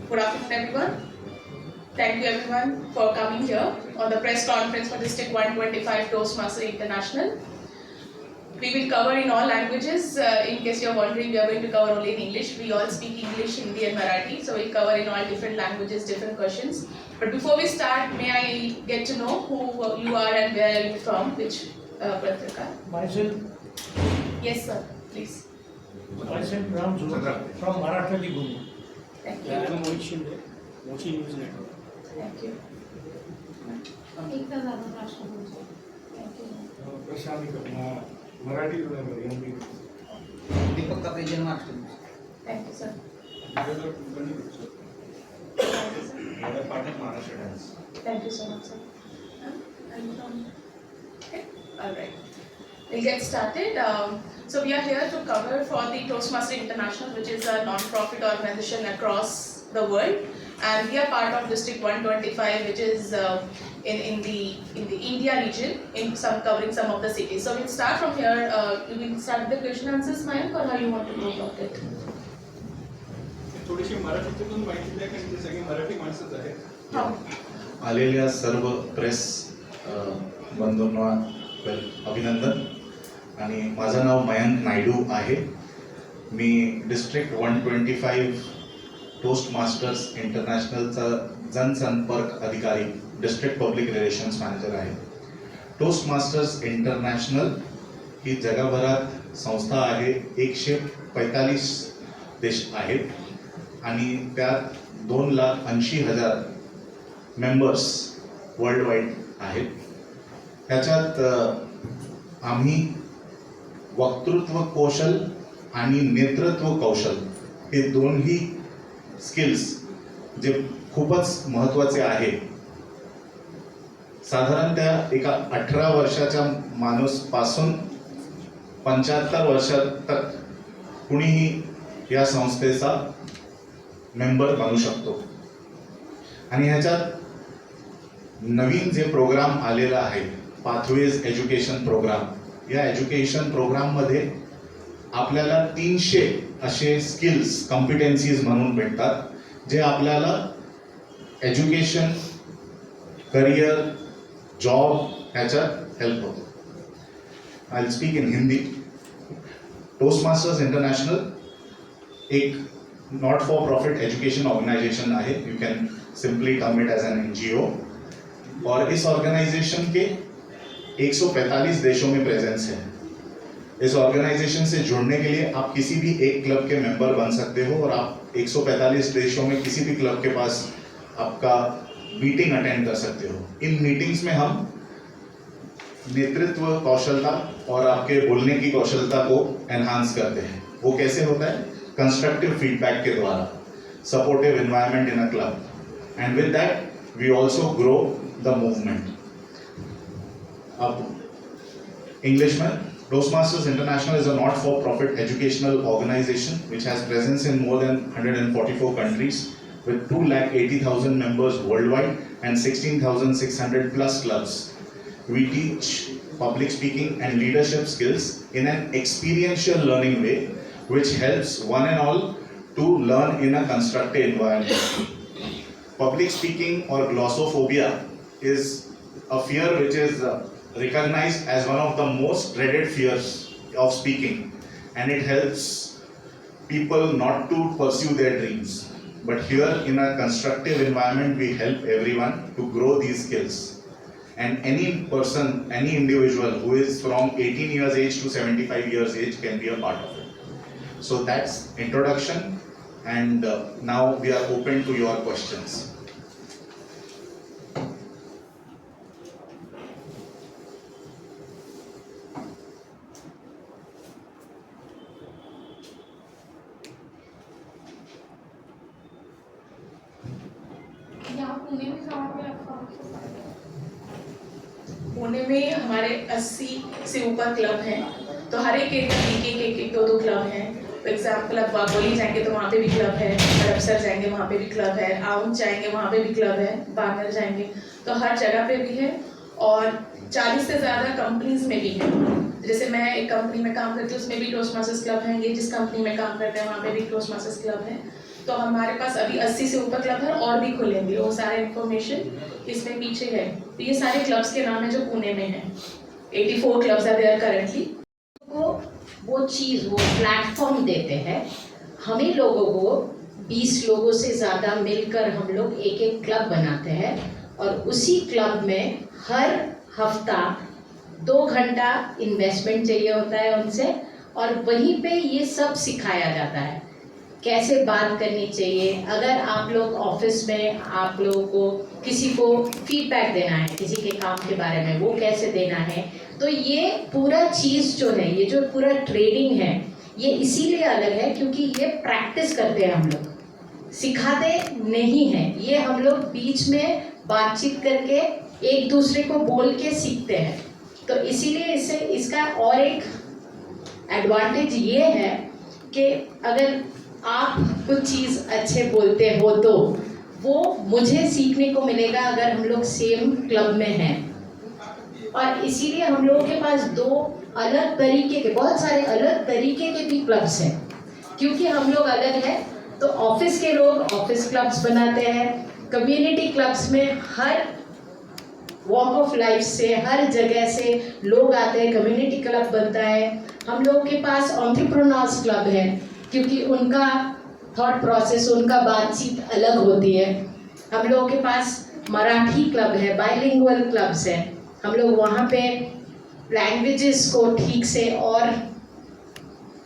Good afternoon, everyone. Thank you, everyone, for coming here on the press conference for District 125 Toastmaster International. We will cover in all languages. In case you're wondering, we are going to cover only in English. We all speak English, Hindi, and Marathi, so we'll cover in all different languages, different questions. But before we start, may I get to know who you are and where are you from? Which Patrika? Myself, Yes, sir. Please. myself Ram Zura from Marathwadi Guru. Thank you. I am Mohit Shinde, Mochi News Network. Thank you. एकता जाधव राष्ट्रपती. Thank you. Prashant Marathi Deepak Kapre Janmashtami. Thank you, sir. Thank you, sir. Thank you so much, sir. Okay, all right. We'll get started. So we are here to cover for the Toastmaster International, which is a non-profit organization across the world, and we are part of District 125, which is in the India region, covering some of the cities. So we'll start from here. You will start with the question answers, Mayank, or how you want to go about it? थोडीशी मराठीतून माहिती द्या कारण ते सगळे मराठी माणसंच आहेत. How? आलेल्या सर्व press बंधूंना अभिनंदन. आणि माझं नाव मयंक नायडू आहे. मी डिस्ट्रिक्ट 125 टोस्ट मास्टर्स इंटरनॅशनलचा जनसंपर्क अधिकारी, डिस्ट्रिक्ट पब्लिक रिलेशन्स मॅनेजर आहे. टोस्ट मास्टर्स इंटरनॅशनल ही जगभरात संस्था आहे. 145 देश आहेत आणि त्यात 2,80,000 मेंबर्स वर्ल्ड वाईड आहेत. त्याच्यात आम्ही वक्तृत्व कौशल आणि नेतृत्व कौशल हे दोन्ही स्किल्स जे खूपच महत्त्वाचे आहे. साधारणतः एका 18 वर्षाच्या माणूसपासून 75 वर्षात तक कुणीही या संस्थेचा मेंबर बनू शकतो. आणि ह्याच्यात नवीन जे प्रोग्राम आलेला आहे, पाथवेज एज्युकेशन प्रोग्राम, या एज्युकेशन प्रोग्राममध्ये आपल्याला 300 असे स्किल्स, कॉम्पिटन्सीज म्हणून भेटतात, जे आपल्याला एज्युकेशन, करिअर, जॉब ह्याच्यात हेल्प होतो. I will speak in Hindi. Toastmasters International एक not for profit education organization है. You can simply term it as an NGO. और इस ऑर्गेनाइजेशन के 145 देशों में प्रेजेंस है. इस ऑर्गेनाइजेशन से जुड़ने के लिए आप किसी भी एक क्लब के मेंबर बन सकते हो और आप 145 देशों में किसी भी क्लब के पास आपका मीटिंग अटेंड कर सकते हो. इन मीटिंग्स में हम नेतृत्व कौशलता और आपके बोलने की कौशलता को एनहांस करते हैं. वो कैसे होता है? कंस्ट्रक्टिव फीडबैक के द्वारा, supportive environment in a club, and with that we also grow the movement. अब इंग्लिश में, Toastmasters International is a not-for-profit educational organization which has presence in more than 144 countries with 280,000 members worldwide and 16,600 plus clubs. We teach public speaking and leadership skills in an experiential learning way which helps one and all to learn in a constructive environment. Public speaking or glossophobia is a fear which is recognized as one of the most dreaded fears of speaking, and it helps people not to pursue their dreams. But here in a constructive environment we help everyone to grow these skills, and any person, any individual who is from 18 years age to 75 years age can be a part of it. So that's introduction, and now we are open to your questions. यहाँ पुणे में कहाँ पे आपका? पुणे में हमारे 80 से ऊपर club हैं. तो हर एक एरिया एक 2 क्लब हैं. फॉर एग्जाम्पल आप वाघोली जाएंगे तो वहाँ पे भी क्लब है, हड़पसर जाएंगे वहाँ पे भी क्लब है, आउन जाएंगे वहाँ पे भी क्लब है, बांगर जाएंगे तो हर जगह पे भी है. और 40 से ज़्यादा कंपनीज में भी है. जैसे मैं एक कंपनी में काम करती हूँ, उसमें भी टोस्टमास्टर्स क्लब है. ये जिस कंपनी में काम करते हैं वहाँ पे भी टोस्टमास्टर्स क्लब है. तो हमारे पास अभी 80 से ऊपर क्लब है और भी खुलेंगे, वो सारे इन्फॉर्मेशन इसमें पीछे है। तो ये सारे क्लब्स के नाम है जो पुणे में हैं। 84 क्लब्स आर देयर करेंटली। को वो चीज़, वो प्लेटफॉर्म देते हैं हमें लोगों को। 20 लोगों से ज़्यादा मिलकर हम लोग एक एक क्लब बनाते हैं और उसी क्लब में हर हफ्ता 2 घंटा इन्वेस्टमेंट चाहिए होता है उनसे, और वहीं पे ये सब सिखाया जाता है कैसे बात करनी चाहिए। अगर आप लोग ऑफिस में आप लोगों को किसी को फीडबैक देना है किसी के काम के बारे में, वो कैसे देना है। तो ये पूरा चीज़ जो है, ये जो पूरा ट्रेनिंग है, ये इसीलिए अलग है क्योंकि ये प्रैक्टिस करते हैं हम लोग, सिखाते नहीं हैं। ये हम लोग बीच में बातचीत करके एक दूसरे को बोल के सीखते हैं। तो इसीलिए इससे इसका और एक एडवांटेज ये है कि अगर आप कुछ चीज़ अच्छे बोलते हो तो वो मुझे सीखने को मिलेगा अगर हम लोग सेम क्लब में हैं। और इसीलिए हम लोगों के पास 2 अलग तरीके के, बहुत सारे अलग तरीके के भी क्लब्स हैं क्योंकि हम लोग अलग हैं। तो ऑफिस के लोग ऑफिस क्लब्स बनाते हैं, कम्युनिटी क्लब्स में हर वॉक ऑफ लाइफ से, हर जगह से लोग आते हैं, कम्युनिटी क्लब बनता है। हम लोगों के पास एंटरप्रेन्योर्स क्लब है क्योंकि उनका थॉट प्रोसेस, उनका बातचीत अलग होती है। हम लोगों के पास मराठी क्लब है, बाइलिंगुअल क्लब्स हैं। हम लोग वहाँ पे लैंग्वेजेस को ठीक से और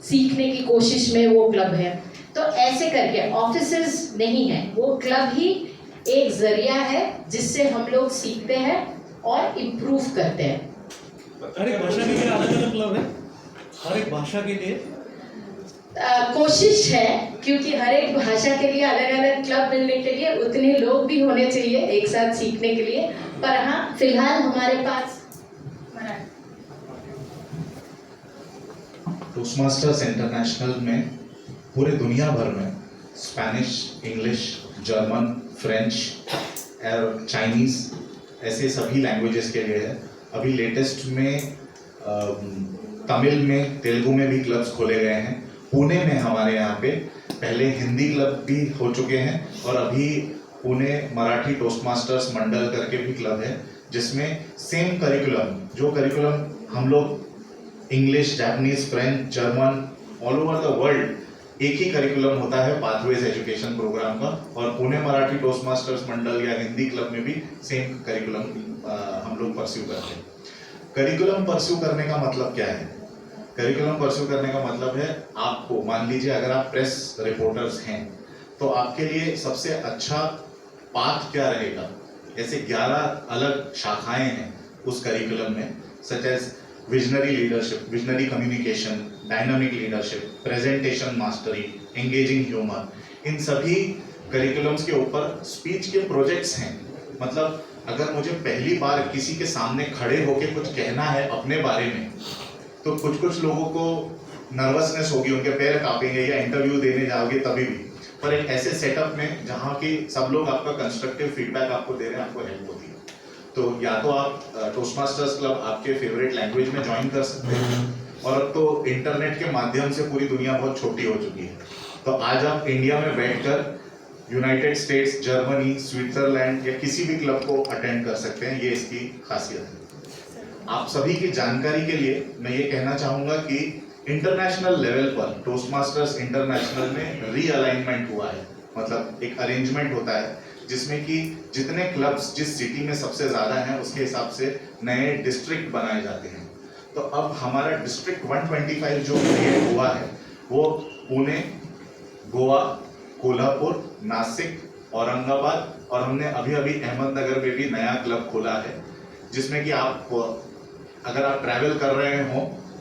सीखने की कोशिश में वो क्लब है। तो ऐसे करके ऑफिसेस नहीं है, वो क्लब ही एक जरिया है जिससे हम लोग सीखते हैं और इम्प्रूव करते हैं। हर एक भाषा के लिए अलग अलग क्लब है, हर एक भाषा के लिए कोशिश है क्योंकि हर एक भाषा के लिए अलग अलग क्लब मिलने के लिए उतने लोग भी होने चाहिए एक साथ सीखने के लिए। पर हाँ, फिलहाल हमारे पास टोस्टमास्टर्स इंटरनेशनल में पूरे दुनिया भर में स्पेनिश, इंग्लिश, जर्मन, फ्रेंच और चाइनीज़ ऐसे सभी लैंग्वेजेस के लिए है। अभी लेटेस्ट में तमिल में, तेलुगु में भी क्लब्स खोले गए हैं। पुणे में हमारे यहाँ पे पहले हिंदी क्लब भी हो चुके हैं और अभी पुणे मराठी टोस्टमास्टर्स मंडल करके भी क्लब है जिसमें सेम करिकुलम, जो करिकुलम हम लोग English, Japanese, French, German all over the world एक ही करिकुलम होता है पाथवेज एजुकेशन प्रोग्राम का, और पुणे मराठी टोस्टमास्टर्स मंडल या हिंदी क्लब में भी सेम करिकुलम हम लोग परस्यू करते हैं। करिकुलम परस्यू करने का मतलब क्या है? करिकुलम परस्यू करने का मतलब है, आपको मान लीजिए अगर आप प्रेस रिपोर्टर्स हैं तो आपके लिए सबसे अच्छा पाथ क्या रहेगा। ऐसे 11 अलग शाखाएं हैं उस करिकुलम में, such as visionary leadership, visionary communication, dynamic leadership, presentation mastery, engaging humour. इन सभी करिकुलम्स के ऊपर स्पीच के प्रोजेक्ट्स हैं। मतलब अगर मुझे पहली बार किसी के सामने खड़े होकर कुछ कहना है अपने बारे में, तो कुछ लोगों को नर्वसनेस होगी, उनके पैर कांपेंगे, या इंटरव्यू देने जाओगे तभी भी। पर एक ऐसे सेटअप में जहाँ की सब लोग आपका कंस्ट्रक्टिव फीडबैक आपको दे रहे हैं, आपको हेल्प होती है, तो या तो आप टोस्टमास्टर्स क्लब आपके फेवरेट लैंग्वेज में ज्वाइन कर सकते हैं। और अब तो इंटरनेट के माध्यम से पूरी दुनिया बहुत छोटी हो चुकी है, तो आज आप इंडिया में बैठकर यूनाइटेड स्टेट्स, जर्मनी, स्विट्जरलैंड या किसी भी क्लब को अटेंड कर सकते हैं। ये इसकी खासियत है। आप सभी की जानकारी के लिए मैं ये कहना चाहूँगा कि इंटरनेशनल लेवल पर टोस्टमास्टर्स इंटरनेशनल में रीअलाइनमेंट हुआ है। मतलब एक अरेंजमेंट होता है जिसमें कि जितने क्लब्स जिस सिटी में सबसे ज़्यादा हैं उसके हिसाब से नए डिस्ट्रिक्ट बनाए जाते हैं। तो अब हमारा डिस्ट्रिक्ट 125 जो क्रिएट हुआ है वो पुणे, गोवा, कोल्हापुर, नासिक, औरंगाबाद और हमने अभी अहमदनगर में भी नया क्लब खोला है, जिसमें कि आप अगर आप ट्रैवल कर रहे हो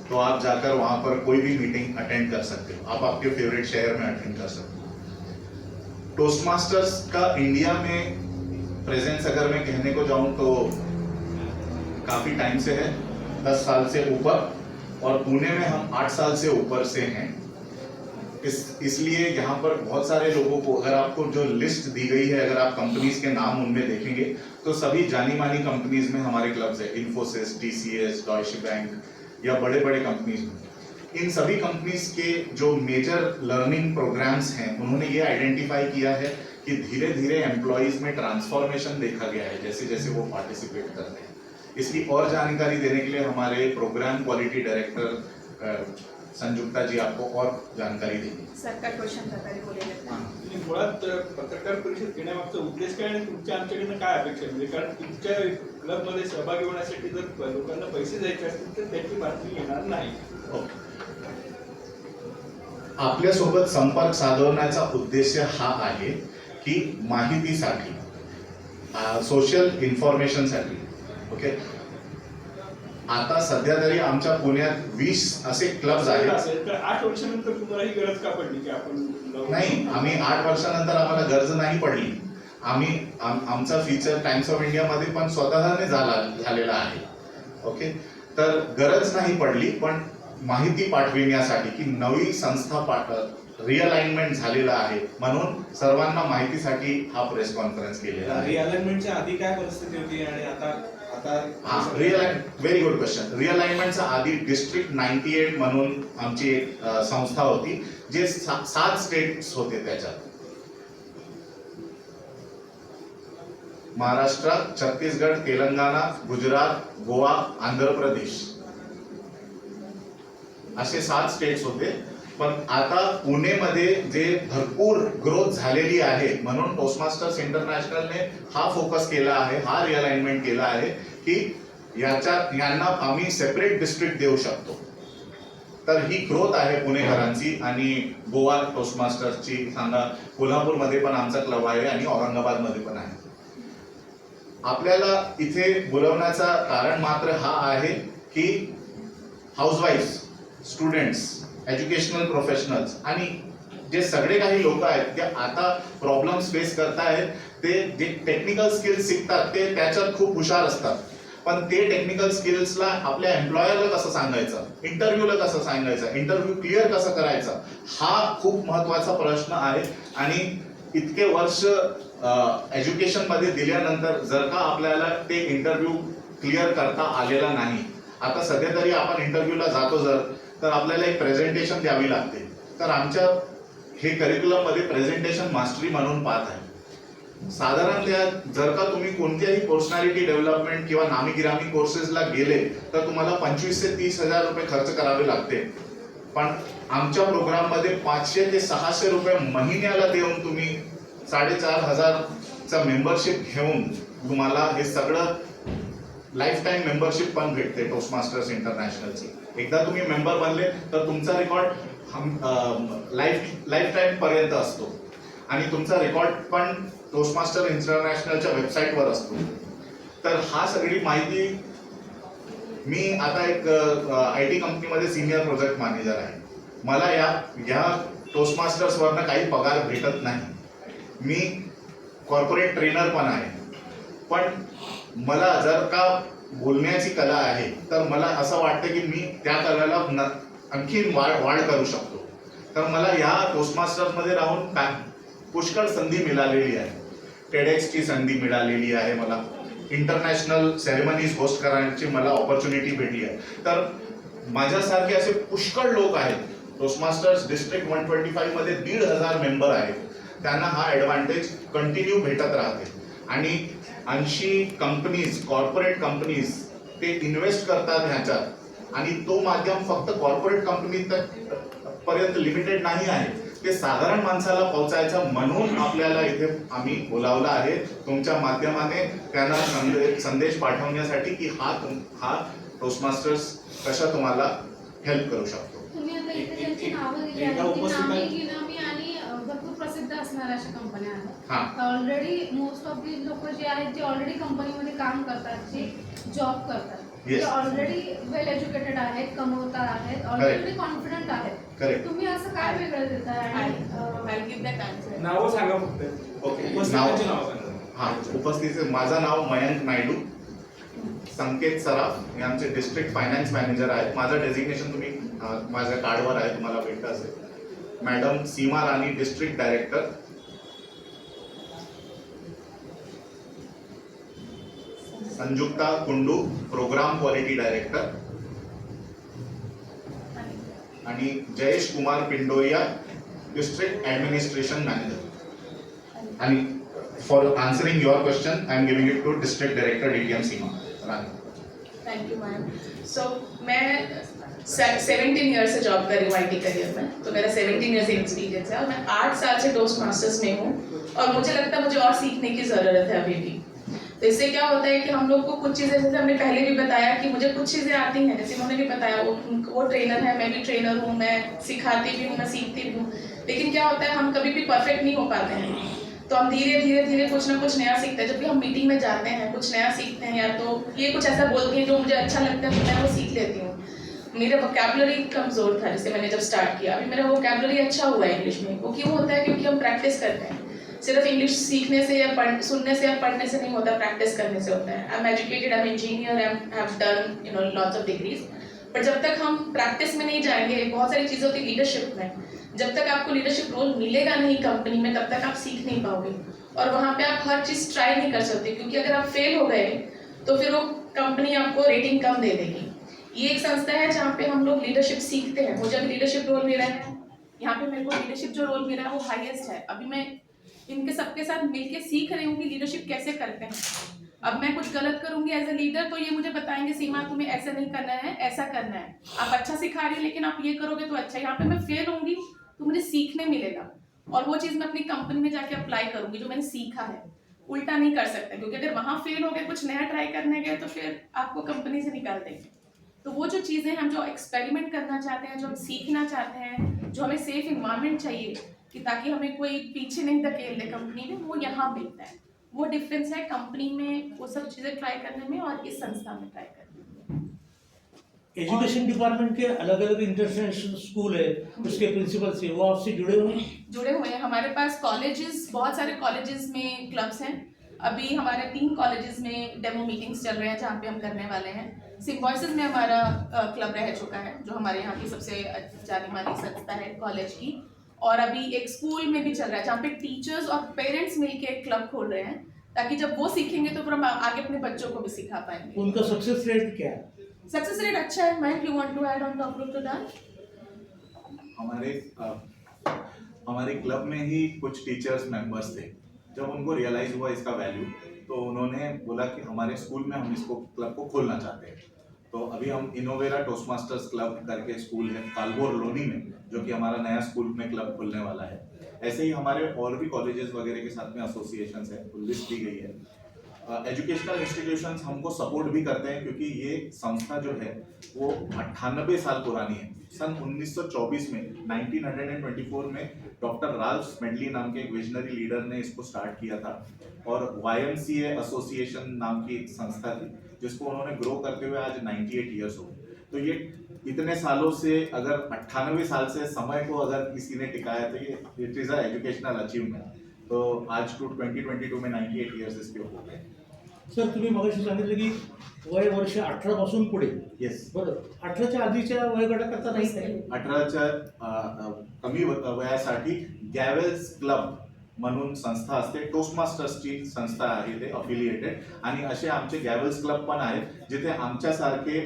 तो आप जाकर वहाँ पर कोई भी मीटिंग अटेंड कर सकते हो। आप आपके फेवरेट शहर में अटेंड कर सकते हो। टोस्टमास्टर्स का इंडिया में प्रेजेंस अगर मैं कहने को जाऊँ तो काफ़ी टाइम से है, 10 साल से ऊपर, और पुणे में हम 8 साल से ऊपर से हैं। इसलिए यहाँ पर बहुत सारे लोगों को, अगर आपको जो लिस्ट दी गई है, अगर आप कंपनीज के नाम उनमें देखेंगे तो सभी जानी मानी कंपनीज में हमारे क्लब्स है। इन्फोसिस, टीसीएस, डॉयचे बैंक या बड़े बड़े कंपनीज में। इन सभी कंपनीज के जो मेजर लर्निंग प्रोग्राम्स हैं उन्होंने ये आइडेंटिफाई किया है कि धीरे धीरे एम्प्लॉयज में ट्रांसफॉर्मेशन देखा गया है जैसे जैसे वो पार्टिसिपेट करते हैं। इसकी और जानकारी देने के लिए हमारे प्रोग्राम क्वालिटी डायरेक्टर संजुक्ता जी आपको और जानकारी देंगी। सर का क्वेश्चन प्रकारे बोलेल. आणि मुळात पत्रकार परिषद घेण्यामागचा उद्देश काय आणि तुमच्या आमच्याकडनं काय अपेक्षा आहे? म्हणजे कारण तुमच्या क्लबमध्ये सहभागी होण्यासाठी जर लोकांना पैसे द्यायचे असतील तर त्याची बातमी येणार नाही. आपल्यासोबत संपर्क साधवण्याचा उद्देश हा आहे की माहितीसाठी, सोशल इन्फॉर्मेशनसाठी. ओके, आता सध्या तरी आमच्या पुण्यात 20 असे क्लब्स आहेत. असेल तर 8 वर्षानंतर तुम्हाला ही गरज का पडली की आपण नाही, आम्ही 8 वर्षानंतर आम्हाला गरज नाही पडली. आम्ही आमचा फीचर टाइम्स ऑफ इंडियामध्ये पण स्वतःने झालेला आहे. ओके, तर गरज नाही पडली, पण माहिती पाठविण्यासाठी की नवी संस्था रिअलाइनमेंट झालेला आहे म्हणून सर्वांना माहितीसाठी हा प्रेस कॉन्फरन्स केलेला आहे. रिअलाइनमेंटच्या आधी काय परिस्थिती होती आणि आता व्हेरी गुड क्वेश्चन. रिअलाइनमेंटच्या आधी डिस्ट्रिक्ट 98 म्हणून आमची एक संस्था होती जे 7 स्टेट्स होते. त्याच्यात महाराष्ट्र, छत्तीसगड, तेलंगणा, गुजरात, गोवा, आंध्र प्रदेश असे 7 स्टेट्स होते. पण आता पुणेमध्ये जे भरपूर ग्रोथ झालेली आहे म्हणून टोस्टमास्टर्स इंटरनॅशनलने हा फोकस केला आहे, हा रिअलाइनमेंट केला आहे की यांना आम्ही सेपरेट डिस्ट्रिक्ट देऊ शकतो. तर ही ग्रोथ आहे पुणेकरांची. आणि गोवा टोस्टमास्टर्सची सांगा, कोल्हापूरमध्ये पण आमचा क्लब आहे आणि औरंगाबादमध्ये पण आहे. आपल्याला इथे बोलवण्याचं कारण मात्र हा आहे की हाऊसवाईफ्स, स्टुडंट्स, एज्युकेशनल प्रोफेशनल्स आणि जे सगळे काही लोक आहेत ते आता प्रॉब्लेम्स फेस करतायत. ते जे टेक्निकल स्किल्स शिकतात ते त्याच्यात खूप हुशार असतात, पण ते टेक्निकल स्किल्सला आपल्या एम्प्लॉयरला कसं सांगायचं, इंटरव्ह्यूला कसं सांगायचं, इंटरव्ह्यू क्लिअर कसं करायचं, हा खूप महत्त्वाचा प्रश्न आहे. आणि इतके वर्ष एज्युकेशनमध्ये दिल्यानंतर जर का आपल्याला ते इंटरव्ह्यू क्लिअर करता आलेला नाही, आता सध्या तरी आपण इंटरव्ह्यूला जातो जर तर आपल्याला एक प्रेझेंटेशन द्यावी लागते. तर आमच्या हे करिक्युलममध्ये प्रेझेंटेशन मास्टरी म्हणून पाहत आहे. साधारणतः जर का तुम्ही कोणत्याही पर्सनॅलिटी डेव्हलपमेंट किंवा नामी गिरामी कोर्सेसला गेले तर तुम्हाला 25 ते 30 हजार रुपये खर्च करावे लागते. पण आमच्या प्रोग्राममध्ये 500 ते 600 रुपये महिन्याला देऊन तुम्ही 4,500चा मेंबरशिप घेऊन तुम्हाला हे सगळं लाईफ टाईम मेंबरशिप पण भेटते टोस्टमास्टर्स इंटरनॅशनलची. एकदा तुम्ही मेंबर बनले तर तुमचा रेकॉर्ड लाईफ टाईम पर्यंत असतो आणि तुमचा रेकॉर्ड पण टोस्टमास्टर इंटरनॅशनलच्या वेबसाईटवर असतो. तर हा सगळी माहिती, मी आता एक IT कंपनीमध्ये सिनियर प्रोजेक्ट मॅनेजर आहे. मला या टोस्टमास्टर्सवरनं काही पगार भेटत नाही. मी कॉर्पोरेट ट्रेनर पण आहे. पण मला जर का बोलण्याची कला आहे तर मला असं वाटतं की मी त्या कलेला आणखीन वाढ करू शकतो. तर मला या टोस्टमास्टर्समध्ये राहून पुष्कळ संधी मिळालेली आहे. टेडेक्सची संधी मिळालेली आहे मला. इंटरनॅशनल सेरेमनीज होस्ट करण्याची मला ऑपॉर्च्युनिटी भेटली आहे. तर माझ्यासारखे असे पुष्कळ लोक आहेत. टोस्टमास्टर्स डिस्ट्रिक्ट 125 मध्ये 1,500 मेंबर आहेत. त्यांना हा ॲडव्हान्टेज कंटिन्यू भेटत राहते. आणि 80 कंपनीज, कॉर्पोरेट कंपनीज ते इन्व्हेस्ट करतात ह्याच्यात. आणि तो माध्यम फक्त कॉर्पोरेट कंपनी पर्यंत लिमिटेड नाही आहे, ते साधारण माणसाला पोहोचायचं म्हणून आपल्याला इथे आम्ही बोलावलं आहे तुमच्या माध्यमाने त्यांना संदेश पाठवण्यासाठी की हा टोस्टमास्टर्स कशा तुम्हाला हेल्प करू शकतो. तुम्ही आता इथे ज्यांची नावं दिली आहेत ती नामी गिनामी आणि भरपूर प्रसिद्ध असणाऱ्या अशा कंपन्या आहेत. ऑलरेडी मोस्ट ऑफ दी लोक जे आहेत जे ऑलरेडी कंपनीमध्ये काम करतात, जे जॉब करतात, ते ऑलरेडी वेल एज्युकेटेड आहेत, कमवता आहेत, ऑलरेडी कॉन्फिडंट आहेत. तुम्ही असं काय वेगळं देताय? आणि नावं सांगा फक्त. ओके, नाव सांगा. हा, उपस्थित. माझं नाव मयंक नायडू. संकेत सराफ हे आमचे डिस्ट्रिक्ट फायनान्स मॅनेजर आहेत. माझं डेझिग्नेशन तुम्ही माझ्या कार्डवर आहे, तुम्हाला भेटत असेल. Madam Seema Rani, district director. Sanjukta Kundu, program quality director. आणि Jayesh Kumar Pindoria, district administration manager. आणि for answering your question I am giving it to district director DTM Seema Rani. Thank you ma'am. So मैं 17 ईयर्स से जॉब कर रही हूँ IT करियर में, तो मेरा 17 ईयर्स एक्सपीरियंस है और मैं 8 साल से टोस्ट मास्टर्स में हूँ और मुझे लगता है मुझे और सीखने की ज़रूरत है अभी भी. तो इससे क्या होता है कि हम लोग को कुछ चीज़ें, जैसे हमने पहले भी बताया कि मुझे कुछ चीज़ें आती हैं, जैसे उन्होंने भी बताया वो ट्रेनर है, मैं भी ट्रेनर हूँ, मैं सिखाती भी हूँ, मैं सीखती भी हूँ, लेकिन क्या होता है हम कभी भी परफेक्ट नहीं हो पाते हैं. तो हम धीरे धीरे धीरे कुछ ना कुछ नया सीखते हैं. जब भी हम मीटिंग में जाते हैं कुछ नया सीखते हैं, या तो ये कुछ ऐसा बोलती हैं जो मुझे अच्छा लगता है तो मैं वो सीख लेती हूँ. मेरा वोकैबुलरी कमज़ोर था जैसे मैंने जब स्टार्ट किया. अभी मेरा वोकैबुलरी अच्छा हुआ है इंग्लिश में. वो क्यों होता है? क्योंकि हम प्रैक्टिस करते हैं. सिर्फ इंग्लिश सीखने से या सुनने से या पढ़ने से नहीं होता, प्रैक्टिस करने से होता है. I am educated, I am engineer, I have done lots of degrees. पर जब तक हम प्रैक्टिस में नहीं जाएंगे, बहुत सारी चीज़ें होती है लीडरशिप में, जब तक आपको लीडरशिप रोल मिलेगा नहीं कंपनी में तब तक आप सीख नहीं पाओगे. और वहाँ पे आप हर चीज़ ट्राई नहीं कर सकते, क्योंकि अगर आप फेल हो गए तो फिर वो कंपनी आपको रेटिंग कम दे देगी. ये एक संस्था है जहाँ पे हम लोग लीडरशिप सीखते हैं. मुझे अभी लीडरशिप रोल मिला है, यहाँ पे मेरे को लीडरशिप जो रोल मिला है वो हाईएस्ट है. अभी मैं इनके सबके साथ मिलके सीख रही हूँ कि लीडरशिप कैसे करते हैं. अब मैं कुछ गलत करूंगी एज ए लीडर तो ये मुझे बताएंगे सीमा तुम्हें ऐसा नहीं करना है, ऐसा करना है. आप अच्छा सिखा रही हो लेकिन आप ये करोगे तो अच्छा. यहाँ पे मैं फेल होंगी तो मुझे सीखने मिलेगा और वो चीज़ मैं अपनी कंपनी में जाके अप्लाई करूंगी जो मैंने सीखा है. उल्टा नहीं कर सकते, क्योंकि अगर वहाँ फेल हो गए, कुछ नया ट्राई करने गए तो फिर आपको कंपनी से निकाल देंगे. तो वो जो चीज़ें हम जो एक्सपेरिमेंट करना चाहते हैं, जो हम सीखना चाहते हैं, जो हमें सेफ इन्वायरमेंट चाहिए कि ताकि हमें कोई पीछे नहीं धकेल दे कंपनी में, वो यहाँ मिलता है. वो डिफरेंस है कंपनी में वो सब चीज़ें ट्राई करने में और इस संस्था में ट्राई करने में. एजुकेशन डिपार्टमेंट के अलग अलग इंटरनेशनल स्कूल है, उसके प्रिंसिपल से वो आपसे जुड़े हुए हैं? जुड़े हुए हैं. हमारे पास कॉलेजेस, बहुत सारे कॉलेजेस में क्लब्स हैं. अभी हमारे 3 कॉलेजेस में डेमो मीटिंग्स चल रहे हैं जहाँ पे हम करने वाले हैं. सिम्बॉयसिस में हमारा क्लब रह चुका है जो हमारे यहाँ की सबसे जानी मानी संस्था है कॉलेज की. और अभी एक स्कूल में भी चल रहा है जहाँ पे टीचर्स और पेरेंट्स मिलके एक क्लब खोल रहे हैं, ताकि जब वो सीखेंगे तो फिर हम आगे अपने बच्चों को भी सिखा पाएंगे. उनका सक्सेस रेट क्या है? सक्सेस रेट अच्छा है. Ma'am, you want to add on top of that? हमारे क्लब में ही कुछ टीचर्स मेंबर्स थे. जब उनको रियलाइज हुआ इसका वैल्यू तो उन्होंने बोला कि हमारे स्कूल में हम इसको क्लब को खोलना चाहते हैं. तो अभी हम इनोवेरा टोस्ट मास्टर्स क्लब करके स्कूल है कालबोर लोनी में, जो कि हमारा नया स्कूल में क्लब खुलने वाला है. ऐसे ही हमारे और भी कॉलेजेस वगैरह के साथ में एसोसिएशंस है, लिस्ट दी गई है. एजुकेशनल इंस्टीट्यूशंस हमको सपोर्ट भी करते हैं, क्योंकि ये संस्था जो है वो 98 साल पुरानी है. सन 1924 में 1924 में डॉक्टर राल्फ स्मेडली नाम के एक विजनरी लीडर ने इसको स्टार्ट किया था. और YMCA एसोसिएशन नाम की एक संस्था थी जिसको उन्होंने ग्रो करते हुए आज 98 ईयर्स हो गए. तो ये इतने सालों से, अगर 98 साल से समय को अगर किसी ने टिकाया तो ये it is a educational achievement. तो आज टू 2022 में 98 ईयर्स इसके हो गए. सर, तुम्ही मगाशी सांगितलं की वय वर्ष 18 पासून पुढे. येस. बरोबर. 18च्या आधीच्या वयोगटाकरता नाही काय? 18च्या कमी वयासाठी गॅवेल्स क्लब म्हणून संस्था असते. टोस्ट मास्टर्सची संस्था आहे ते अफिलिएटेड. आणि असे आमचे गॅवेल्स क्लब पण आहेत जिथे आमच्यासारखे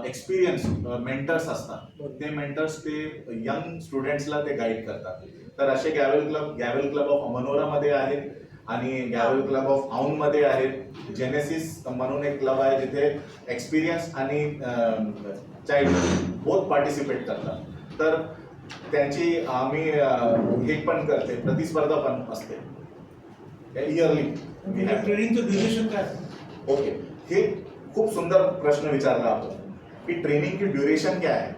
एक्सपिरियन्स मेंटर्स असतात. ते मेंटर्स ते यंग स्टुडंट्सला ते गाईड करतात. तर असे गॅवेल क्लब ऑफ मनोरामध्ये आहेत आणि गॅवेल क्लब ऑफ औंधमध्ये आहेत. जेनेसिस म्हणून एक क्लब आहे जिथे एक्सपिरियन्स आणि चाइल्ड बोथ पार्टिसिपेट करतात. तर त्यांची आम्ही हे पण करते, प्रतिस्पर्धा पण असते इयरली. ट्रेनिंगचं ड्युरेशन काय? ओके, हे खूप सुंदर प्रश्न विचारला आपण कि ट्रेनिंग की ड्यूरेशन क्या है.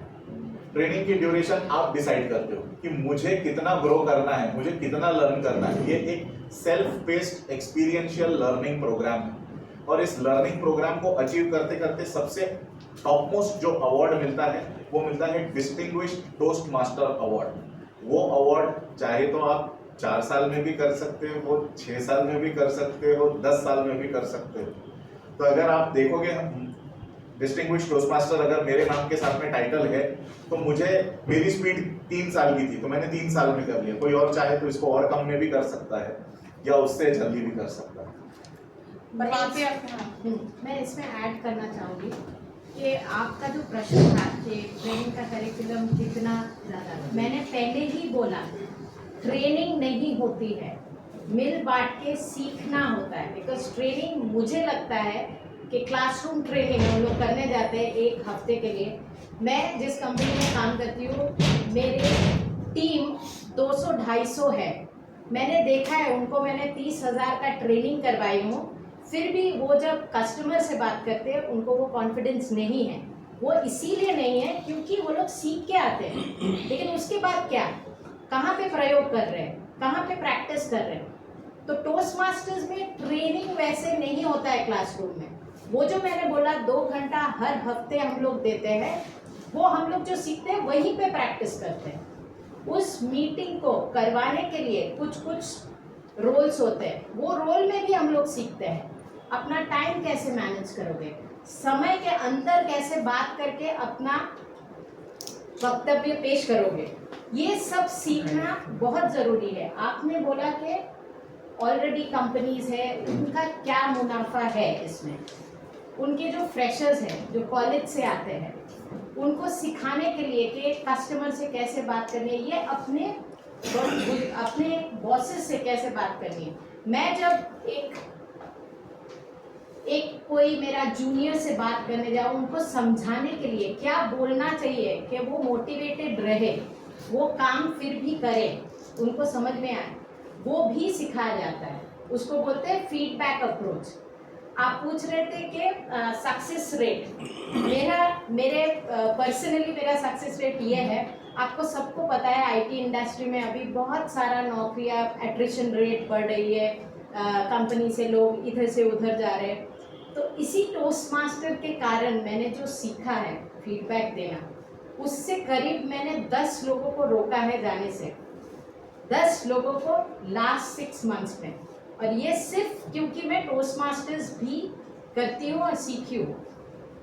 ट्रेनिंग की ड्यूरेशन आप डिसाइड करते हो कि मुझे कितना ग्रो करना है, मुझे कितना लर्न करना है. ये एक self based experiential learning program है. और इस लर्निंग प्रोग्राम को अचीव करते करते सबसे टॉप मोस्ट जो अवार्ड मिलता है वो मिलता है डिस्टिंग्विश्ड टोस्ट मास्टर अवार्ड. वो अवार्ड चाहे तो आप 4 साल में भी कर सकते हो, 6 साल में भी कर सकते हो, 10 साल में भी कर सकते हो. तो अगर आप देखोगे डिस्टिंग्विश्ड टोस्ट मास्टर अगर मेरे नाम के साथ में टाइटल है तो मुझे, मेरी स्पीड 3 साल की थी तो मैंने 3 साल में कर लिया. कोई और चाहे तो इसको और कम में भी कर सकता है या उससे जल्दी भी कर सकता है. मैं इसमें ऐड करना चाहूँगी कि आपका जो प्रश्न था कि ट्रेनिंग का करिकुलम कितना ज़्यादा, मैंने पहले ही बोला ट्रेनिंग नहीं होती है, मिल बांट के सीखना होता है। बिकॉज ट्रेनिंग मुझे लगता है कि क्लासरूम ट्रेनिंग हम लोग करने जाते हैं एक हफ्ते के लिए। मैं जिस कंपनी में काम करती हूँ, मेरे टीम 200-250 है। मैंने देखा है उनको, मैंने 30,000 का ट्रेनिंग करवाई हूँ, फिर भी वो जब कस्टमर से बात करते हैं उनको वो कॉन्फिडेंस नहीं है। वो इसीलिए नहीं है क्योंकि वो लोग सीख के आते हैं, लेकिन उसके बाद क्या, कहाँ पे प्रयोग कर रहे हैं, कहाँ पे प्रैक्टिस कर रहे हैं। तो टोस्ट मास्टर्स में ट्रेनिंग वैसे नहीं होता है क्लासरूम में। वो जो मैंने बोला 2 घंटा हर हफ्ते हम लोग देते हैं, वो हम लोग जो सीखते हैं वहीं पे प्रैक्टिस करते हैं। उस मीटिंग को करवाने के लिए कुछ कुछ रोल्स होते हैं, वो रोल में भी हम लोग सीखते हैं। अपना टाइम कैसे मैनेज करोगे, समय के अंदर कैसे बात करके अपना वक्तव्य पेश करोगे, ये सब सीखना बहुत ज़रूरी है। आपने बोला कि ऑलरेडी कंपनीज है, उनका क्या मुनाफा है इसमें। उनके जो फ्रेशर्स हैं, जो कॉलेज से आते हैं, उनको सिखाने के लिए कि कस्टमर से कैसे बात करनी है, ये अपने बॉसेस से कैसे बात करनी है। मैं जब एक कोई मेरा जूनियर से बात करने जाऊँ, उनको समझाने के लिए क्या बोलना चाहिए कि वो मोटिवेटेड रहे, वो काम फिर भी करे, उनको समझ में आए, वो भी सिखाया जाता है। उसको बोलते हैं फीडबैक अप्रोच। आप पूछ रहे थे कि सक्सेस रेट, मेरे पर्सनली मेरा सक्सेस रेट ये है, आपको सबको पता है आईटी इंडस्ट्री में अभी बहुत सारा नौकरियां, एट्रिशन रेट बढ़ रही है, कंपनी से लोग इधर से उधर जा रहे हैं। तो इसी टोस्ट मास्टर के कारण मैंने जो सीखा है फीडबैक देना, उससे करीब मैंने 10 लोगों को रोका है जाने से, 10 लोगों को लास्ट 6 मंथ्स में। और ये सिर्फ क्योंकि मैं टोस्ट मास्टर्स भी करती हूँ और सीखी हूँ।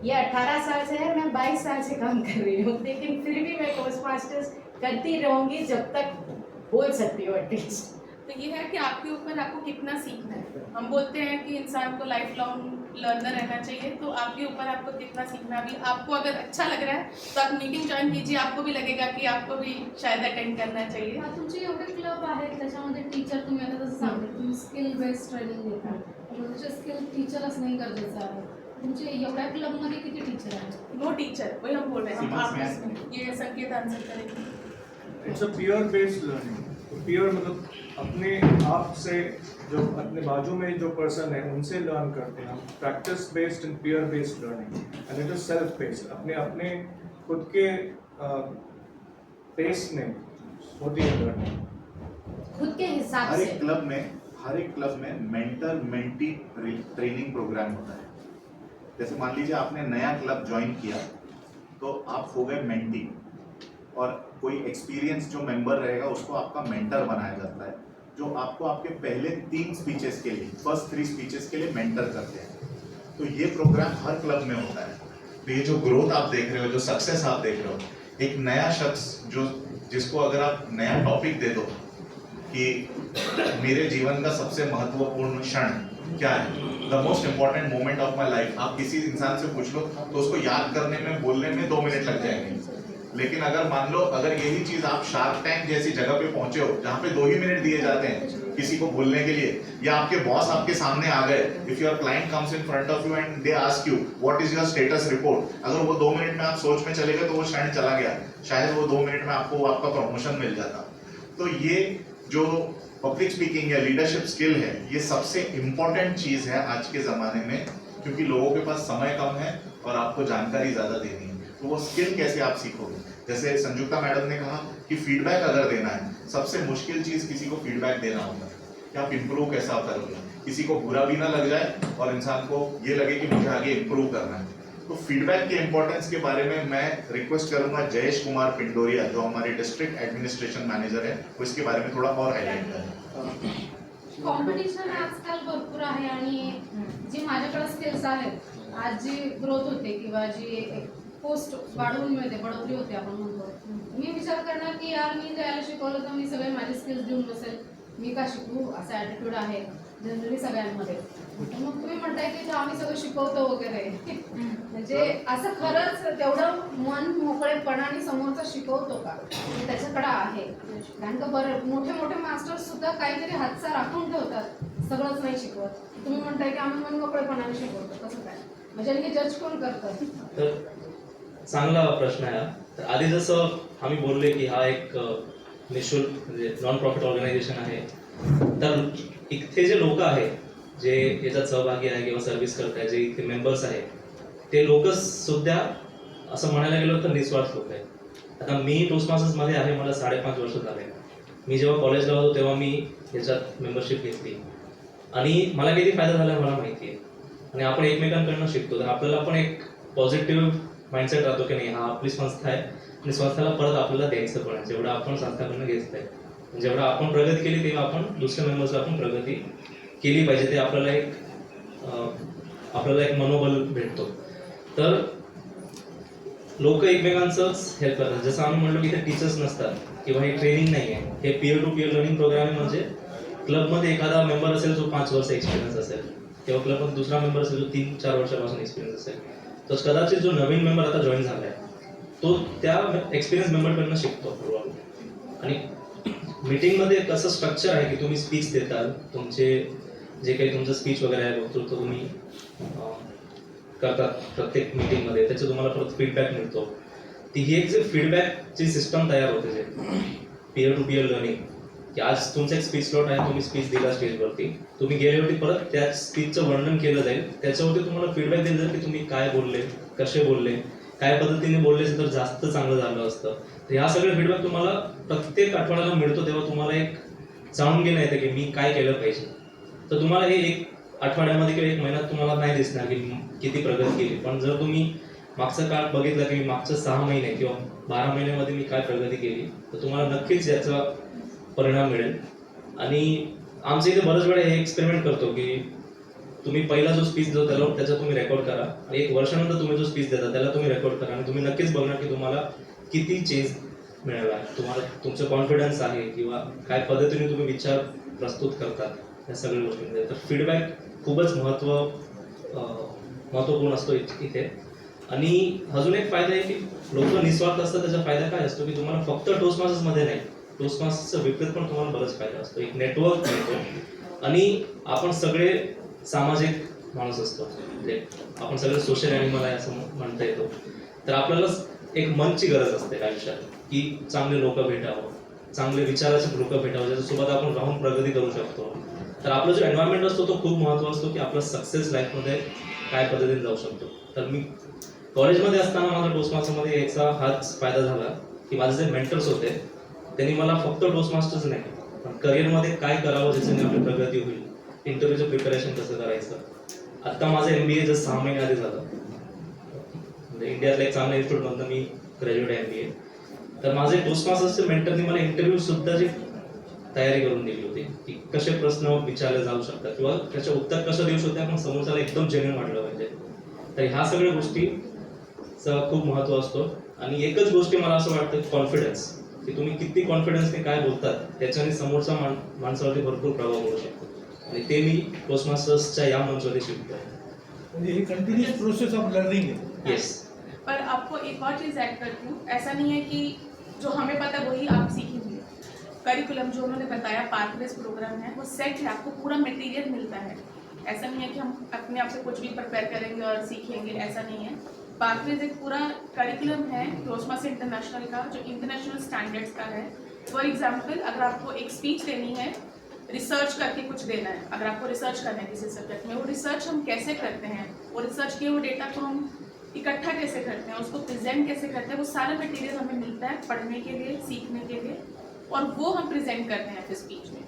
ये 18 साल से है, मैं 22 साल से काम कर रही हूँ, लेकिन फिर भी मैं टोस्ट मास्टर्स करती रहूँगी जब तक बोल सकती हूँ एटलीस्ट। तो ये है कि आपके ऊपर आपको कितना सीखना है। हम बोलते हैं कि इंसान को लाइफ लॉन्ग लर्नर रहना चाहिए, तो आपके ऊपर आपको कितना सीखना भी। आपको अगर अच्छा लग रहा है तो आप मीटिंग ज्वाइन कीजिए, आपको भी लगेगा कि आपको भी शायद अटेंड करना चाहिए। तुमचे एवढे क्लब आहेत त्याच्यामध्ये टीचर, तुम्ही आता जसं सांगितलं तुम्ही स्किल बेस्ड ट्रेनिंग देता, तुमचे स्किल टीचरच नाही गरजेचं आहे। तुमचे एवढ्या क्लबमध्ये किती टीचर आहेत? नो टीचर, वही हम बोल रहे हैं। आप ये संकेत आंसर करेंगे। It's a peer based learning. Peer मतलब अपने आप से, जो अपने बाजू में जो पर्सन है उनसे लर्न करते हैं हम। Practice based and peer based learning and it is self based. अपने खुद के पेस में होती है लर्निंग, खुद के हिसाब हर से। एक क्लब में मेंटर मेंटी ट्रेनिंग प्रोग्राम होता है। जैसे मान लीजिए आपने नया क्लब ज्वाइन किया तो आप हो गए मेंटी, और कोई एक्सपीरियंस जो मेंबर रहेगा उसको आपका मेंटर बनाया जाता है, जो आपको आपके पहले 3 स्पीचेस के लिए, फर्स्ट 3 स्पीचेस के लिए मेंटर करते हैं। तो ये प्रोग्राम हर क्लब में होता है। तो ये जो ग्रोथ आप देख रहे हो, जो सक्सेस आप देख रहे हो, एक नया शख्स जिसको अगर आप नया टॉपिक दे दो कि मेरे जीवन का सबसे महत्वपूर्ण क्षण क्या है, the most important moment of my life, आप किसी इंसान से पूछ लो तो उसको याद करने में, बोलने में 2 मिनट लग जाएंगे। लेकिन अगर मान लो अगर यही चीज आप शार्क टैंक जैसी जगह पे पहुंचे हो जहाँ पे 2 ही मिनट दिए जाते हैं किसी को बोलने के लिए, या आपके बॉस आपके सामने आ गए, if your client comes in front of you and they ask you what is your status report, अगर वो 2 मिनट में आप सोच में चले गए तो वो क्षण चला गया, शायद वो 2 मिनट में आपको आपका प्रमोशन मिल जाता। तो ये जो पब्लिक स्पीकिंग या लीडरशिप स्किल है, ये सबसे इंपॉर्टेंट चीज है आज के जमाने में, क्योंकि लोगों के पास समय कम है और आपको जानकारी ज्यादा देनी है। तो वो स्किल कैसे आप सीखोगे? जैसे संजुक्ता मैडम ने कहा कि फीडबैक अगर देना है, सबसे मुश्किल चीज किसी को फीडबैक देना होता है कि आप इंप्रूव कैसा करोगे, किसी को बुरा भी ना लग जाए और इंसान को ये लगे कि मुझे आगे इंप्रूव करना है। तो फीडबैक के इंपॉर्टेंस के बारे में मैं रिक्वेस्ट करूंगा जयेश कुमार पिंडोरिया, जो हमारे डिस्ट्रिक्ट एडमिनिस्ट्रेशन मैनेजर है, वो इसके बारे में थोड़ा और हाईलाइट करें। कॉम्पिटिशन आजकाल भरपूर आहे आणि जी माझ्याकडे स्किल्स आहेत, आज जी ग्रोथ होते किंवा जी पोस्ट वाढवून मिळते, बढोतरी होते आपण म्हणतो, मी विचार करणार की यार मी ज्याला शिकवलं तर मी सगळे माझे स्किल्स देऊन बसेल, मी का शिकू, असा ॲटिट्यूड आहे। जनरली सगळ्यांमध्ये. तर मग तुम्ही म्हणताय की आम्ही सगळं शिकवतो वगैरे, म्हणजे असं खरंच तेवढं मन मोकळेपणाने समोरचा शिकवतो का, म्हणजे त्याच्याकडे आहे? कारण का बरं मोठे मोठे मास्टर्स सुद्धा काहीतरी हातचा राखून ठेवतात, सगळंच नाही शिकवत. तुम्ही म्हणताय की आम्ही मन मोकळेपणाने शिकवतो, कसं काय? म्हणजे हे जज कोण करतं? तर चांगला प्रश्न आहे हा. तर आधी जसं आम्ही बोलले की हा एक निशुल्क म्हणजे नॉन प्रॉफिट ऑर्गनायझेशन आहे, तर इथे जे लोक आहेत जे याच्यात सहभागी आहे किंवा सर्व्हिस करत आहे, जे इथे मेंबर्स आहेत, ते लोक सुद्धा असं म्हणायला गेलो तर निस्वार्थ लोक आहेत. आता मी टोस्टमास्टर्समध्ये आहे, मला 5.5 वर्ष झाले. मी जेव्हा कॉलेजला होतो तेव्हा मी याच्यात मेंबरशिप घेतली आणि मला किती फायदा झाला मला माहिती आहे. आणि आपण एकमेकांकडनं शिकतो, तर आपल्याला पण एक पॉझिटिव्ह माइंडसेट राहतो की नाही हा आपली संस्था आहे आणि संस्थेला परत आपल्याला द्यायचं पण आहे. जेवढं आपण संस्थाकडनं घेतलं आहे, जेवढं आपण प्रगती केली तेव्हा आपण दुसऱ्या मेंबर्सला आपण प्रगती केली पाहिजे, ते आपल्याला एक मनोबल भेटतो. तर लोक एकमेकांचंच हेल्प करतात. जसं आम्ही म्हणलो की इथे टीचर्स नसतात किंवा हे ट्रेनिंग नाही आहे, हे peer to peer learning program म्हणजे क्लबमध्ये एखादा मेंबर असेल जो 5 वर्ष एक्सपिरियन्स असेल किंवा क्लबमध्ये दुसरा मेंबर असेल जो 3-4 वर्षापासून एक्सपिरियन्स असेल, तर कदाचित जो नवीन मेंबर आता जॉईन झाला आहे तो त्या एक्सपिरियन्स मेंबरकडनं शिकतो. आणि मीटिंगमध्ये कसं स्ट्रक्चर आहे की तुम्ही स्पीच देताल, तुमचे जे काही तुमचं स्पीच वगैरे आहे वक्तृत्व तुम्ही करतात प्रत्येक मीटिंगमध्ये, त्याचं तुम्हाला परत फीडबॅक मिळतो. ती ही एक जे फीडबॅकची सिस्टम तयार होते, जे पीअर टू पीअर लर्निंग, की आज तुमचा एक स्पीच स्लॉट आहे, तुम्ही स्पीच दिला स्टेजवरती, तुम्ही गेल्यावरती परत त्या स्पीचचं वर्णन केलं जाईल, त्याच्यावरती तुम्हाला फीडबॅक दिला जाईल की तुम्ही काय बोलले, कसे बोलले, काय पद्धतीने बोलले तर जास्त चांगलं झालं असतं. तर ह्या सगळे फीडबॅक तुम्हाला प्रत्येक आठवड्याला मिळतो, तेव्हा तुम्हाला एक जाणून घेणं येतं की मी काय केलं पाहिजे. तर तुम्हाला हे एक आठवड्यामध्ये किंवा 1 महिन्यात तुम्हाला नाही दिसणार की किती प्रगती केली, पण जर तुम्ही मागचा काळ बघितला की मागच्या 6 महिने किंवा 12 महिन्यामध्ये मी काय प्रगती केली, तर तुम्हाला नक्कीच याचा परिणाम मिळेल. आणि आमच्या इथे बरेच वेळा हे एक्सपेरिमेंट करतो की तुम्ही पहिला जो स्पीच जो त्याचा तुम्ही रेकॉर्ड करा आणि 1 वर्षानंतर तुम्ही जो स्पीच देता त्याला तुम्ही रेकॉर्ड करा आणि तुम्ही नक्कीच बघणार की तुम्हाला किती चेंज मिळाला आहे, तुम्हाला तुमचं कॉन्फिडन्स आहे किंवा काय पद्धतीने तुम्ही विचार प्रस्तुत करतात या सगळ्या गोष्टींमध्ये. तर फीडबॅक खूपच महत्त्वपूर्ण असतो इथे. आणि अजून एक फायदा आहे की लोक निस्वार्थ असतात, त्याचा फायदा काय असतो की तुम्हाला फक्त टोस्टमास्टर्समध्ये नाही, टोस्टमास्टरचा विपरीत पण तुम्हाला बराच फायदा असतो. एक नेटवर्क मिळतो आणि आपण सगळे सामाजिक माणूस असतो, म्हणजे आपण सगळे सोशल ॲनिमल आहे असं म्हणता येतो. तर आपल्याला एक मनची गरज असते आयुष्यात की चांगले लोक भेटावं, चांगले विचाराचे लोक भेटावं, ज्याच्यासोबत आपण राहून प्रगती करू शकतो. तर आपला जो एन्व्हायरमेंट असतो तो खूप महत्त्वाचा असतो की आपला सक्सेस लाईफमध्ये काय पद्धतीने जाऊ शकतो. तर मी कॉलेजमध्ये असताना माझा टोस्टमास्टरमध्ये याचा हाच फायदा झाला की माझे जे मेंटर्स होते त्यांनी मला फक्त टोस्टमास्टर्स नाही पण करिअरमध्ये काय करावं ज्याच्याने आपली प्रगती होईल, इंटरव्ह्यूचं प्रिपरेशन कसं करायचं. आत्ता माझं MBA जस्ट 6 महिने आधी झालं, म्हणजे इंडियातलं एक चांगलं इन्स्टिट्यूटमधनं मी ग्रॅज्युएट आहे MBA. तर माझे टोस्टमास्टर्सचे मेंटरनी मला इंटरव्ह्यूसुद्धा तयारी करून दिली होती की कसे प्रश्न विचारले जाऊ शकतात किंवा त्याचे उत्तर कसं देऊ शकते आपण समोरच्याला एकदम जेन्युइन वाटलं पाहिजे. तर ह्या सगळ्या गोष्टीचा खूप महत्त्व असतो. आणि एकच गोष्टी मला असं वाटतं कॉन्फिडन्स, की तुम्ही किती कॉन्फिडन्सने काय बोलतात त्याच्याने समोरचा माणसावरती भरपूर प्रभाव पडू शकतो. आणि ते मी टोस्टमास्टर्सच्या या मंचवरती शिकतो. म्हणजे ही कंटिन्यूस प्रोसेस ऑफ लर्निंग है. येस. पर आपको एक और चीज़ ऐड करती हूँ, ऐसा नहीं है कि जो हमें पता है वही आप सीखेंगे. करिकुलम जो उन्होंने बताया पाथवेज प्रोग्राम है वो सेट है, आपको पूरा मटेरियल मिलता है. ऐसा नहीं है कि हम अपने आप से कुछ भी प्रिपेयर करेंगे और सीखेंगे, ऐसा नहीं है. पाथवेज एक पूरा करिकुलम है टोस्टमास्टर इंटरनेशनल का जो इंटरनेशनल स्टैंडर्ड्स का है. फॉर एग्जाम्पल अगर आपको एक स्पीच देनी है, रिसर्च करके कुछ देना है, अगर आपको रिसर्च करना है किसी सब्जेक्ट में, वो रिसर्च हम कैसे करते हैं, वो रिसर्च किए हुए डेटा को हम इकट्ठा कैसे करते हैं, उसको प्रेजेंट कैसे करते हैं, वो सारा मटेरियल हमें मिलता है पढ़ने के लिए, सीखने के लिए, और वो हम प्रेजेंट करते हैं फिर स्पीच में.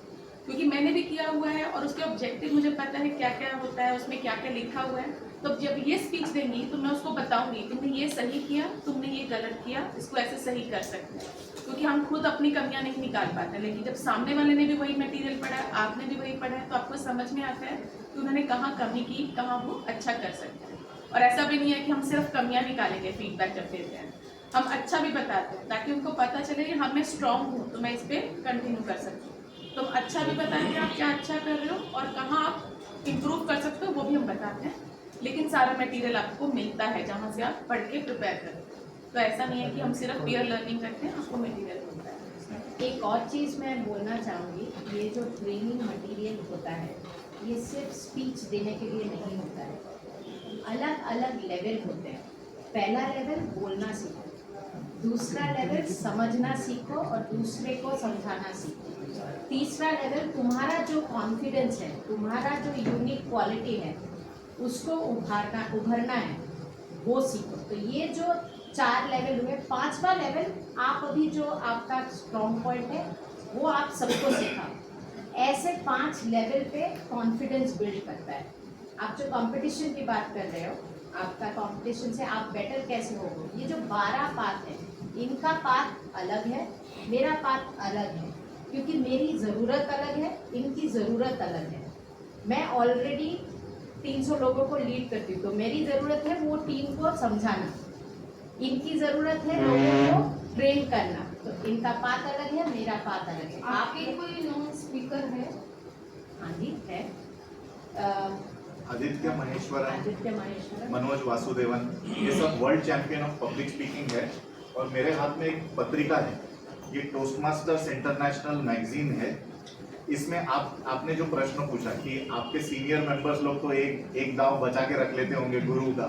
क्योंकि मैंने भी किया हुआ है और उसके ऑब्जेक्टिव मुझे पता है क्या क्या होता है, उसमें क्या क्या लिखा हुआ है. तो जब ये स्पीच देंगी तो मैं उसको बताऊंगी तुमने ये सही किया, तुमने ये गलत किया, इसको ऐसे सही कर सकते हैं. क्योंकि हम खुद अपनी कमियां नहीं निकाल पाते, लेकिन जब सामने वाले ने भी वही मटेरियल पढ़ा है, आपने भी वही पढ़ा है, तो आपको समझ में आता है कि उन्होंने कहाँ कमी की, कहाँ वो अच्छा कर सकते हैं. और ऐसा भी नहीं है कि हम सिर्फ कमियां निकालेंगे फीडबैक जब देते हैं, हम अच्छा भी बताते हैं ताकि उनको पता चले कि हाँ मैं स्ट्रॉन्ग हूँ तो मैं इस पर कंटिन्यू कर सकती हूँ. तुम अच्छा भी बताएंगे आप क्या अच्छा कर रहे हो और कहाँ आप इम्प्रूव कर सकते हो वो भी हम बताते हैं, लेकिन सारा मटेरियल आपको मिलता है जहाँ से आप पढ़ के प्रिपेयर करें। तो ऐसा नहीं है कि हम सिर्फ पीयर लर्निंग करते हैं, आपको मटेरियल मिलता है। एक और चीज़ मैं बोलना चाहूँगी, ये जो ट्रेनिंग मटेरियल होता है ये सिर्फ स्पीच देने के लिए नहीं होता है, अलग अलग लेवल होते हैं। पहला लेवल बोलना सीखो, दूसरा लेवल समझना सीखो और दूसरे को समझाना सीखो, तीसरा लेवल तुम्हारा जो कॉन्फिडेंस है, तुम्हारा जो यूनिक क्वालिटी है उसको उभरना है, वो सीखो। तो ये जो 4 लेवल हुए, 5वां लेवल आप अभी जो आपका स्ट्रॉन्ग पॉइंट है वो आप सबको सिखाओ। ऐसे 5 लेवल पे कॉन्फिडेंस बिल्ड करता है। आप जो कंपटीशन की बात कर रहे हो, आपका कंपटीशन से आप बेटर कैसे होगे, ये जो 12 पाथ है इनका पाथ अलग है, मेरा पाथ अलग है, क्योंकि मेरी ज़रूरत अलग है, इनकी ज़रूरत अलग है। मैं ऑलरेडी 300 लोगों को लीड करती हूँ, तो मेरी ज़रूरत है वो टीम को समझाना, इनकी ज़रूरत है लोगों को ट्रेन करना। तो इनका पाथ अलग है, मेरा पाथ अलग है। आपके कोई नॉन स्पीकर है? हाँ जी है, आदित्य महेश्वरन, आदित्य महेश्वरन, मनोज वासुदेवन, ये सब world champion of public speaking है। और मेरे हाथ में एक पत्रिका है, ये टोस्टमास्टर्स इंटरनेशनल मैगजीन है। इसमें आपने जो प्रश्न पूछा कि आपके सीनियर मेंबर्स लोग तो एक दांव बचा के रख लेते होंगे गुरु का,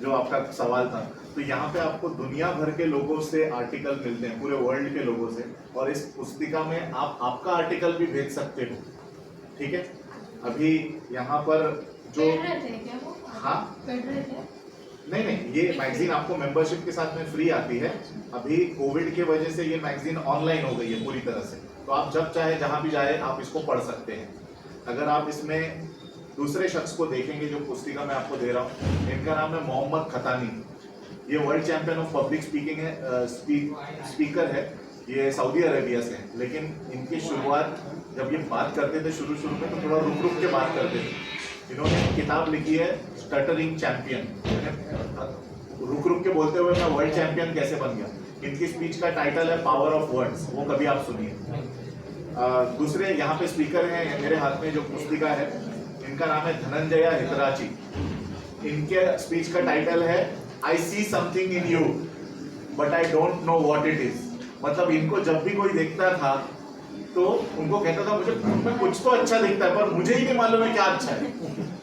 जो आपका सवाल था, तो यहाँ पे आपको दुनिया भर के लोगों से आर्टिकल मिलते हैं, पूरे वर्ल्ड के लोगों से, और इस पुस्तिका में आप आपका आर्टिकल भी भेज सकते हो। ठीक है, अभी यहाँ पर जो फेडरेट है क्या वो? हाँ, फेडरेट है? नहीं, ये मैगजीन आपको मेंबरशिप के साथ में फ्री आती है। अभी कोविड के वजह से ये मैगजीन ऑनलाइन हो गई है पूरी तरह से, तो आप जब चाहे जहां भी जाए आप इसको पढ़ सकते हैं। अगर आप इसमें दूसरे शख्स को देखेंगे, जो पुस्तिका मैं आपको दे रहा हूँ, इनका नाम है मोहम्मद खतानी। ये world champion of public speaking है, स्पीकर है, ये सऊदी अरेबिया से है। लेकिन इनकी शुरुआत जब ये बात करते थे शुरू में तो थोड़ा रुक के बात करते थे। इन्होंने किताब लिखी है स्टटरिंग चैंपियन, रुक के बोलते हुए मैं वर्ल्ड चैंपियन कैसे बन गया। इनकी स्पीच का टाइटल है पावर ऑफ वर्ड्स, वो कभी आप सुनिए। दूसरे यहाँ पे स्पीकर हैं मेरे हाथ में जो पुस्तिका है, इनका नाम है धनंजया हितराची। इनके स्पीच का टाइटल है I see something in you but I don't know what it is. मतलब इनको जब भी कोई देखता था तो उनको कहता था मुझे में कुछ तो अच्छा दिखता है पर मुझे ही नहीं मालूम है क्या अच्छा है।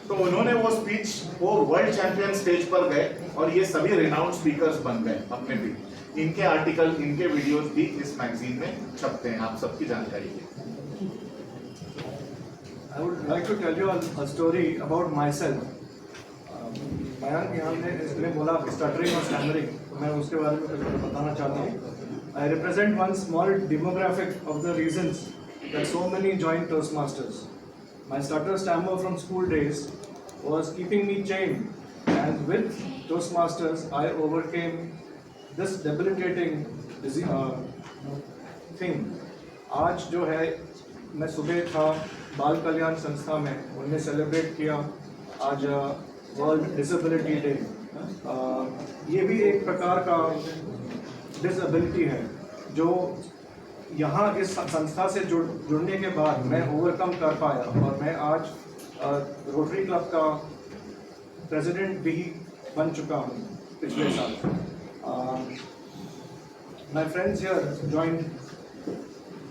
तो उन्होंने वो स्पीच, वो वर्ल्ड चैंपियन स्टेज पर गए और ये सभी रिनाउंड स्पीकर्स बन गए अपने भी। इनके आर्टिकल, इनके वीडियोस भी इस मैगजीन में छपते हैं, आप सबकी जानकारी है। I would like to tell you a story about myself. Mayank यहाँ ने बोला स्टटरिंग और स्टैमरिंग, तो मैं उसके बारे में कुछ बताना चाहता हूँ। I represent one small demographic of the reasons that so many joined Toastmasters. My stutter stammer from school days was keeping me chained, and with Toastmasters I overcame this debilitating thing. आज जो है, मैं सुबह था बाल कल्याण संस्था में, उन्होंने सेलिब्रेट किया आज वर्ल्ड डिसेबिलिटी डे। ये भी एक प्रकार का डिसेबिलिटी है जो यहाँ इस संस्था से जुड़ने के बाद मैं ओवरकम कर पाया, और मैं आज रोटरी क्लब का प्रेसिडेंट भी बन चुका हूँ पिछले साल। My friends here joined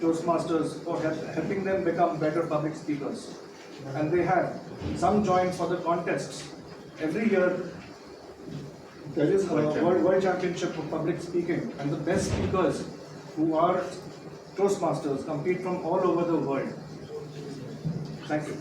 Toastmasters for helping them become better public speakers, and they have some joined for the contests. Every year there is a world championship of public speaking, and the best speakers who are Toastmasters compete from all over the world. Thank you.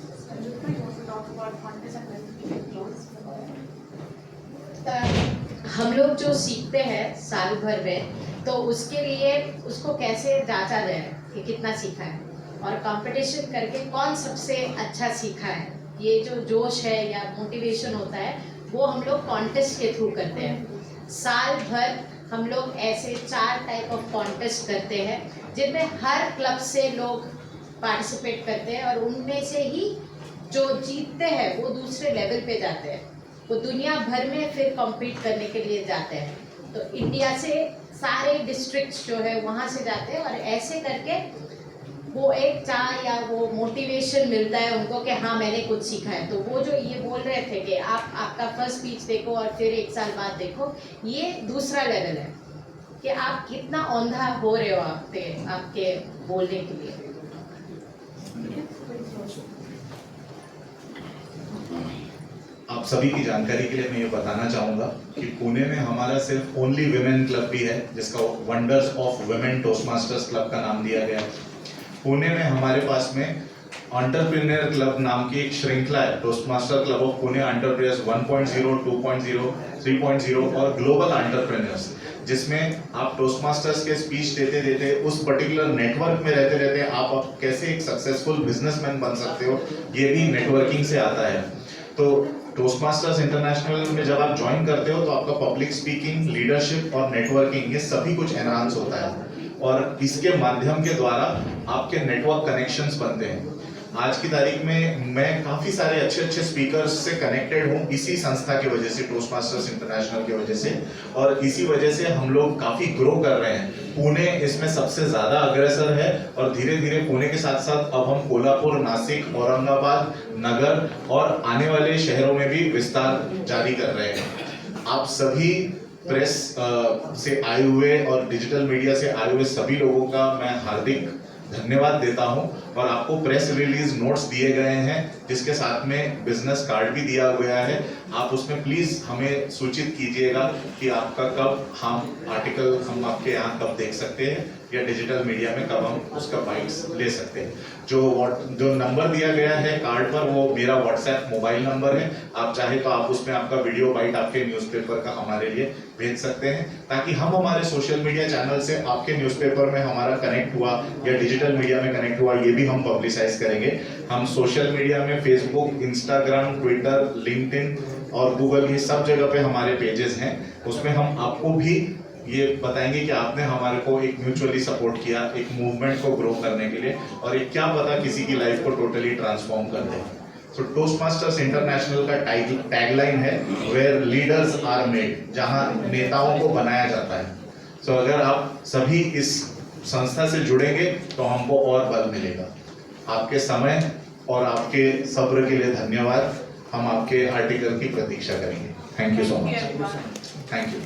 हम लोग जो सीखते हैं साल भर में, तो उसके लिए उसको कैसे जांचा जाए कि कितना सीखा है, और कंपटीशन करके कौन सबसे अच्छा सीखा है। ये जो जोश है या मोटिवेशन होता है वो हम लोग कॉन्टेस्ट के थ्रू करते हैं। साल भर हम लोग ऐसे 4 टाइप ऑफ कॉन्टेस्ट करते हैं जिनमें हर क्लब से लोग पार्टिसिपेट करते हैं, और उनमें से ही जो जीतते हैं वो दूसरे लेवल पे जाते हैं, वो दुनिया भर में फिर कॉम्पीट करने के लिए जाते हैं। तो इंडिया से सारे डिस्ट्रिक्ट्स जो है वहाँ से जाते हैं, और ऐसे करके वो एक चाह या वो मोटिवेशन मिलता है उनको कि हाँ मैंने कुछ सीखा है। तो वो जो ये बोल रहे थे कि आप आपका फर्स्ट स्पीच देखो और फिर 1 साल बाद देखो, ये दूसरा लेवल है कि आप कितना औंधा हो रहे हो आपके बोलने के लिए। आप सभी की जानकारी के लिए मैं ये बताना चाहूँगा कि पुणे में हमारा सिर्फ ओनली विमेन क्लब भी है, जिसका wonders of women Toastmasters club का नाम दिया गया है। पुणे में हमारे पास में एंटरप्रेन्योर क्लब नाम की एक श्रृंखला है, टोस्टमास्टर क्लब ऑफ पुणे एंटरप्रेन्योर्स 1.0, 2.0, 3.0 और ग्लोबल एंटरप्रेन्योर्स, जिसमें आप टोस्टमास्टर्स के स्पीच देते देते उस पर्टिकुलर नेटवर्क में रहते रहते आप कैसे एक सक्सेसफुल बिजनेसमैन बन सकते हो, ये भी नेटवर्किंग से आता है। तो टोस्टमास्टर्स इंटरनेशनल में जब आप ज्वाइन करते हो तो आपका पब्लिक स्पीकिंग, लीडरशिप और नेटवर्किंग ये सभी कुछ एनहांस होता है और इसके माध्यम के द्वारा आपके नेटवर्क कनेक्शंस बनते हैं। आज की तारीख में मैं काफी सारे अच्छे अच्छे स्पीकर्स से कनेक्टेड हूँ इसी संस्था की वजह से, टोस्टमास्टर्स इंटरनेशनल की वजह से, और इसी वजह से हम लोग काफी ग्रो कर रहे हैं। पुणे इसमें सबसे ज्यादा अग्रसर है और धीरे धीरे पुणे के साथ साथ अब हम कोल्हापुर, नासिक, औरंगाबाद, नगर और आने वाले शहरों में भी विस्तार जारी कर रहे हैं। आप सभी प्रेस से आए हुए और डिजिटल मीडिया से आए हुए सभी लोगों का मैं हार्दिक धन्यवाद देता हूं और आपको प्रेस रिलीज नोट्स दिए गए हैं जिसके साथ में बिजनेस कार्ड भी दिया गया है। आप उसमें प्लीज हमें सूचित कीजिएगा कि आपका कब हम आर्टिकल हम आपके यहाँ कब देख सकते हैं या डिजिटल मीडिया में कब हम उसका बाइट्स ले सकते हैं। जो नंबर दिया गया है कार्ड पर वो मेरा व्हाट्सएप मोबाइल नंबर है। आप चाहे तो आप उसमें आपका वीडियो बाइट आपके न्यूज़पेपर का हमारे लिए भेज सकते हैं ताकि हम हमारे सोशल मीडिया चैनल से आपके न्यूज़पेपर में हमारा कनेक्ट हुआ या डिजिटल मीडिया में कनेक्ट हुआ ये भी हम पब्लिसाइज करेंगे। हम सोशल मीडिया में फेसबुक, इंस्टाग्राम, ट्विटर, लिंक्डइन और गूगल ये सब जगह पे हमारे पेजेस हैं। उसमें हम आपको भी ये बताएंगे कि आपने हमारे को एक म्यूचुअली सपोर्ट किया एक मूवमेंट को ग्रो करने के लिए और एक क्या पता किसी की लाइफ को टोटली ट्रांसफॉर्म कर दे। सो टोस्टमास्टर्स इंटरनेशनल का टैगलाइन है वेयर लीडर्स आर मेड, जहां नेताओं को बनाया जाता है। सो अगर आप सभी इस संस्था से जुड़ेंगे तो हमको और बल मिलेगा। आपके समय और आपके सब्र के लिए धन्यवाद। हम आपके आर्टिकल की प्रतीक्षा करेंगे। Thank you so much. Thank you.